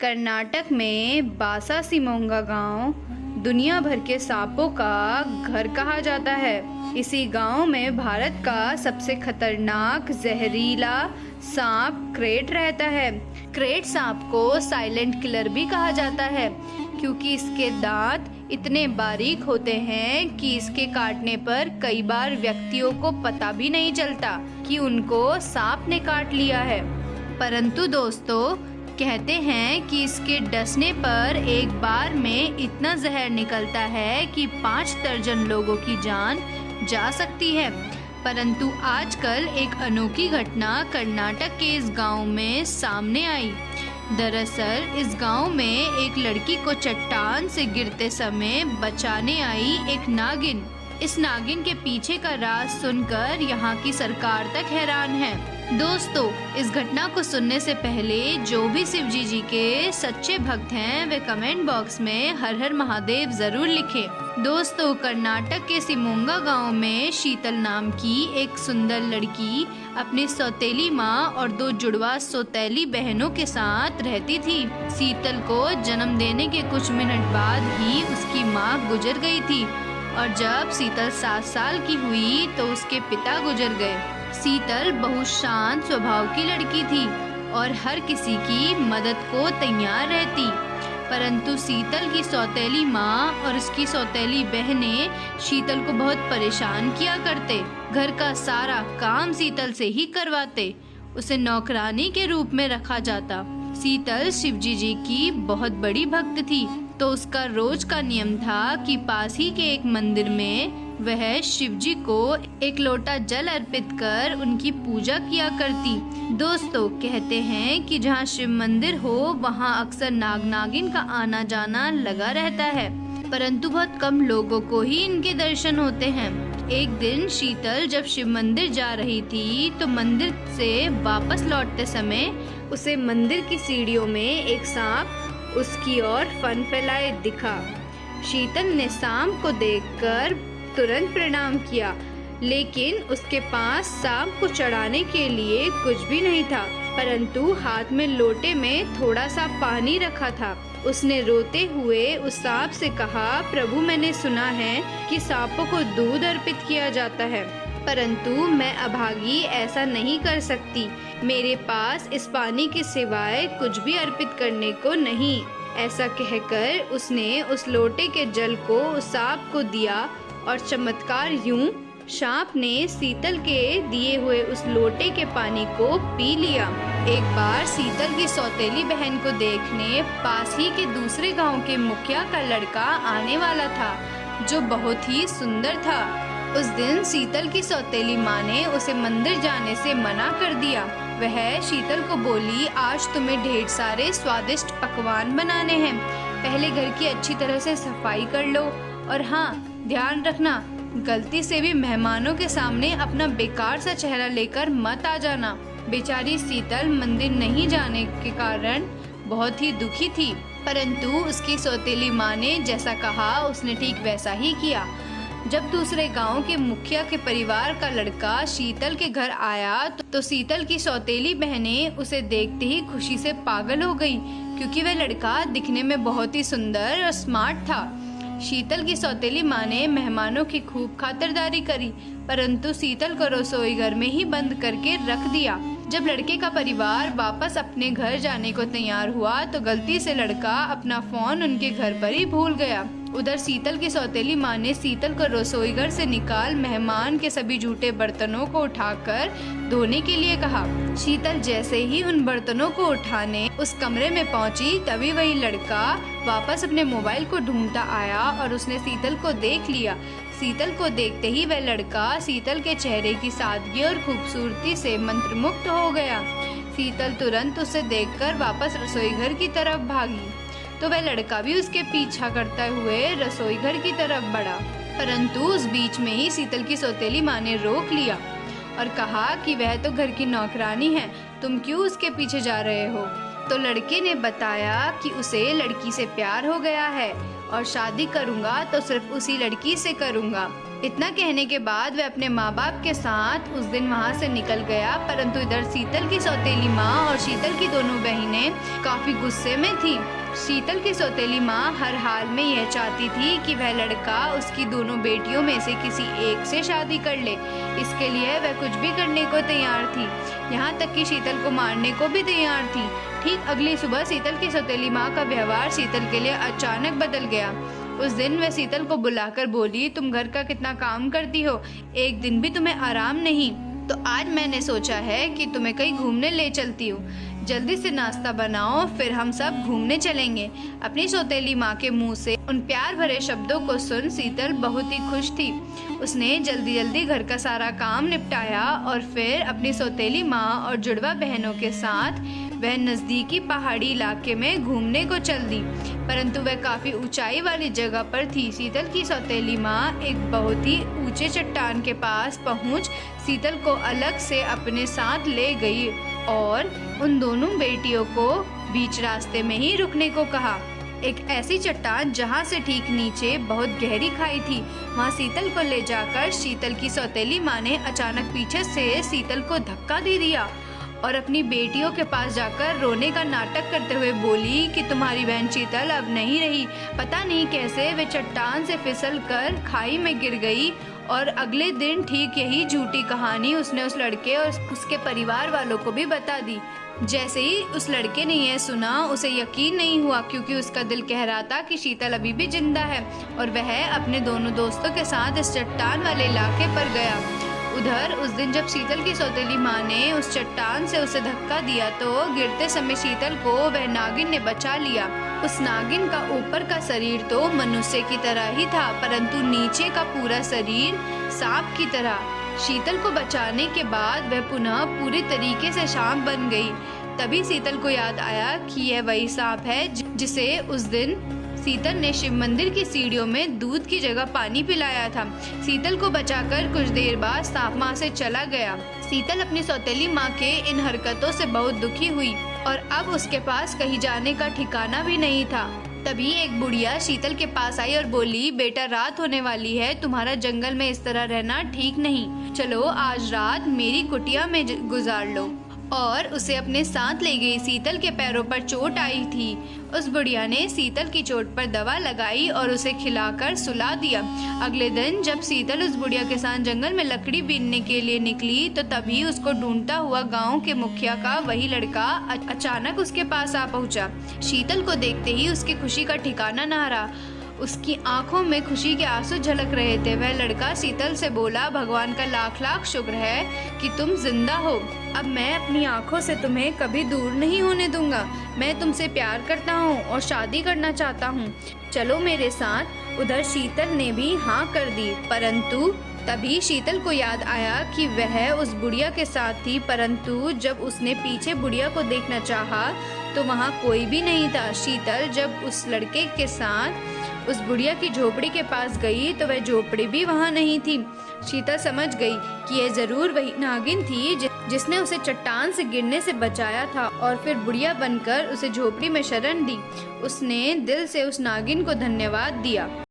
कर्नाटक में बासासिमोगा गांव दुनिया भर के सांपों का घर कहा जाता है। इसी गांव में भारत का सबसे खतरनाक जहरीला सांप क्रेट रहता है। क्रेट सांप को साइलेंट किलर भी कहा जाता है क्योंकि इसके दांत इतने बारीक होते हैं कि इसके काटने पर कई बार व्यक्तियों को पता भी नहीं चलता कि उनको सांप ने काट लिया है। परंतु दोस्तों, कहते हैं कि इसके डसने पर एक बार में इतना जहर निकलता है कि 5 दर्जन लोगों की जान जा सकती है। परंतु आजकल एक अनोखी घटना कर्नाटक के इस गांव में सामने आई। दरअसल इस गांव में एक लड़की को चट्टान से गिरते समय बचाने आई एक नागिन। इस नागिन के पीछे का राज सुनकर यहाँ की सरकार तक हैरान है। दोस्तों, इस घटना को सुनने से पहले जो भी शिवजी जी के सच्चे भक्त हैं वे कमेंट बॉक्स में हर हर महादेव जरूर लिखें। दोस्तों, कर्नाटक के सिमोगा गांव में शीतल नाम की एक सुंदर लड़की अपनी सौतेली माँ और 2 जुड़वा सौतेली बहनों के साथ रहती थी। शीतल को जन्म देने के कुछ मिनट बाद ही उसकी माँ गुजर गई थी और जब शीतल 7 साल की हुई तो उसके पिता गुजर गए। शीतल बहुत शांत स्वभाव की लड़की थी और हर किसी की मदद को तैयार रहती। परंतु शीतल की सौतेली माँ और उसकी सौतेली बहनें शीतल को बहुत परेशान किया करते। घर का सारा काम शीतल से ही करवाते। उसे नौकरानी के रूप में रखा जाता। शीतल शिवजी जी की बहुत बड़ी भक्त थी, तो उसका रोज का नियम था कि पास ही के एक मंदिर में वह शिवजी को एक लोटा जल अर्पित कर उनकी पूजा किया करती। दोस्तों, कहते हैं कि जहाँ शिव मंदिर हो वहाँ अक्सर नाग नागिन का आना जाना लगा रहता है, परंतु बहुत कम लोगों को ही इनके दर्शन होते हैं। एक दिन शीतल जब शिव मंदिर जा रही थी तो मंदिर से वापस लौटते समय उसे मंदिर की सीढ़ियों में एक सांप उसकी ओर फन फैलाए दिखा। शीतल ने सांप को देखकर तुरंत प्रणाम किया, लेकिन उसके पास सांप को चढ़ाने के लिए कुछ भी नहीं था, परंतु हाथ में लोटे में थोड़ा सा पानी रखा था। उसने रोते हुए उस सांप से कहा, प्रभु, मैंने सुना है कि सांपों को दूध अर्पित किया जाता है, परंतु मैं अभागी ऐसा नहीं कर सकती। मेरे पास इस पानी के सिवाय कुछ भी अर्पित करने को नहीं। ऐसा कहकर उसने उस लोटे के जल को उस सांप को दिया और चमत्कार यूं सांप ने शीतल के दिए हुए उस लोटे के पानी को पी लिया। एक बार शीतल की सौतेली बहन को देखने पास ही के दूसरे गांव के मुखिया का लड़का आने वाला था, जो बहुत ही सुंदर था। उस दिन शीतल की सौतेली माँ ने उसे मंदिर जाने से मना कर दिया। वह शीतल को बोली, आज तुम्हें ढेर सारे स्वादिष्ट पकवान बनाने हैं, पहले घर की अच्छी तरह से सफाई कर लो और हाँ, ध्यान रखना, गलती से भी मेहमानों के सामने अपना बेकार सा चेहरा लेकर मत आ जाना। बेचारी शीतल मंदिर नहीं जाने के कारण बहुत ही दुखी थी, परंतु उसकी सौतेली माँ ने जैसा कहा उसने ठीक वैसा ही किया। जब दूसरे गांव के मुखिया के परिवार का लड़का शीतल के घर आया तो शीतल की सौतेली बहनें उसे देखते ही खुशी से पागल हो गई, क्योंकि वह लड़का दिखने में बहुत ही सुंदर और स्मार्ट था। शीतल की सौतेली माँ ने मेहमानों की खूब खातिरदारी करी, परंतु शीतल को रसोई घर में ही बंद करके रख दिया। जब लड़के का परिवार वापस अपने घर जाने को तैयार हुआ तो गलती से लड़का अपना फोन उनके घर पर ही भूल गया। उधर शीतल की सौतेली माँ ने शीतल को रसोई घर से निकाल मेहमान के सभी जूठे बर्तनों को उठाकर धोने के लिए कहा। शीतल जैसे ही उन बर्तनों को उठाने उस कमरे में पहुंची, तभी वही लड़का वापस अपने मोबाइल को ढूंढता आया और उसने शीतल को देख लिया। शीतल को देखते ही वह लड़का शीतल के चेहरे की सादगी और खूबसूरती से मंत्रमुग्ध हो गया। शीतल तुरंत उसे देखकर वापस रसोई घर की तरफ भागी, तो वह लड़का भी उसके पीछा करते हुए रसोई घर की तरफ बढ़ा, परंतु उस बीच में ही शीतल की सौतेली माँ ने रोक लिया और कहा कि वह तो घर की नौकरानी है, तुम क्यों उसके पीछे जा रहे हो। तो लड़के ने बताया कि उसे लड़की से प्यार हो गया है और शादी करूंगा तो सिर्फ उसी लड़की से करूंगा। इतना कहने के बाद वह अपने माँ बाप के साथ उस दिन वहाँ से निकल गया। परंतु इधर शीतल की सौतेली माँ और शीतल की दोनों बहनें काफी गुस्से में थी। शीतल की सौतेली माँ हर हाल में यह चाहती थी कि वह लड़का उसकी दोनों बेटियों में से किसी एक से शादी कर ले। इसके लिए वह कुछ भी करने को तैयार थी, यहाँ तक कि शीतल को मारने को भी तैयार थी। ठीक अगली सुबह शीतल की सौतेली माँ का व्यवहार शीतल के लिए अचानक बदल गया। उस दिन वह शीतल को बुलाकर बोली, तुम घर का कितना काम करती हो, एक दिन भी तुम्हें आराम नहीं। तो आज मैंने सोचा है कि तुम्हें कहीं घूमने ले चलती हूँ। जल्दी से नाश्ता बनाओ, फिर हम सब घूमने चलेंगे। अपनी सौतेली माँ के मुंह से उन प्यार भरे शब्दों को सुन शीतल बहुत ही खुश थी। उसने जल्दी जल्दी घर का सारा काम निपटाया और फिर अपनी सौतेली माँ और जुड़वा बहनों के साथ वह नज़दीकी पहाड़ी इलाके में घूमने को चल दी। परंतु वह काफ़ी ऊंचाई वाली जगह पर थी। शीतल की सौतेली माँ एक बहुत ही ऊंचे चट्टान के पास पहुंच शीतल को अलग से अपने साथ ले गई और उन दोनों बेटियों को बीच रास्ते में ही रुकने को कहा। एक ऐसी चट्टान जहां से ठीक नीचे बहुत गहरी खाई थी, वहां शीतल को ले जाकर शीतल की सौतेली माँ ने अचानक पीछे से शीतल को धक्का दे दिया और अपनी बेटियों के पास जाकर रोने का नाटक करते हुए बोली कि तुम्हारी बहन शीतल अब नहीं रही। पता नहीं कैसे वे चट्टान से फिसल कर खाई में गिर गई। और अगले दिन ठीक यही झूठी कहानी उसने उस लड़के और उसके परिवार वालों को भी बता दी। जैसे ही उस लड़के ने यह सुना, उसे यकीन नहीं हुआ, क्योंकि उसका दिल कह रहा था कि शीतल अभी भी जिंदा है और वह अपने दोनों दोस्तों के साथ इस चट्टान वाले इलाके पर गया। उधर उस दिन जब शीतल की सौतेली माँ ने उस चट्टान से उसे धक्का दिया तो गिरते समय शीतल को वह नागिन ने बचा लिया। उस नागिन का ऊपर का शरीर तो मनुष्य की तरह ही था, परंतु नीचे का पूरा शरीर सांप की तरह। शीतल को बचाने के बाद वह पुनः पूरी तरीके से सांप बन गई। तभी शीतल को याद आया कि यह वही सांप है जिसे उस दिन शीतल ने शिव मंदिर की सीढ़ियों में दूध की जगह पानी पिलाया था। शीतल को बचाकर कुछ देर बाद सांप वहाँ से चला गया। शीतल अपनी सौतेली माँ के इन हरकतों से बहुत दुखी हुई और अब उसके पास कहीं जाने का ठिकाना भी नहीं था। तभी एक बुढ़िया शीतल के पास आई और बोली, बेटा रात होने वाली है, तुम्हारा जंगल में इस तरह रहना ठीक नहीं। चलो आज रात मेरी कुटिया में गुजार लो। और उसे अपने साथ ले गई। शीतल के पैरों पर चोट आई थी। उस बुढ़िया ने शीतल की चोट पर दवा लगाई और उसे खिलाकर सुला दिया। अगले दिन जब शीतल उस बुढ़िया के साथ जंगल में लकड़ी बीनने के लिए निकली तो तभी उसको ढूंढता हुआ गांव के मुखिया का वही लड़का अचानक उसके पास आ पहुंचा। शीतल को देखते ही उसकी खुशी का ठिकाना न रहा। उसकी आंखों में खुशी के आंसू झलक रहे थे। वह लड़का शीतल से बोला, भगवान का लाख लाख शुक्र है कि तुम जिंदा हो। अब मैं अपनी आंखों से तुम्हें कभी दूर नहीं होने दूंगा। मैं तुमसे प्यार करता हूँ और शादी करना चाहता हूँ, चलो मेरे साथ। उधर शीतल ने भी हाँ कर दी, परंतु तभी शीतल को याद आया कि वह उस बुढ़िया के साथ थी। परंतु जब उसने पीछे बुढ़िया को देखना चाहा तो वहाँ कोई भी नहीं था। शीतल जब उस लड़के के साथ उस बुढ़िया की झोपड़ी के पास गई तो वह झोपड़ी भी वहाँ नहीं थी। शीतल समझ गई कि यह जरूर वही नागिन थी जिसने उसे चट्टान से गिरने से बचाया था और फिर बुढ़िया बनकर उसे झोपड़ी में शरण दी। उसने दिल से उस नागिन को धन्यवाद दिया।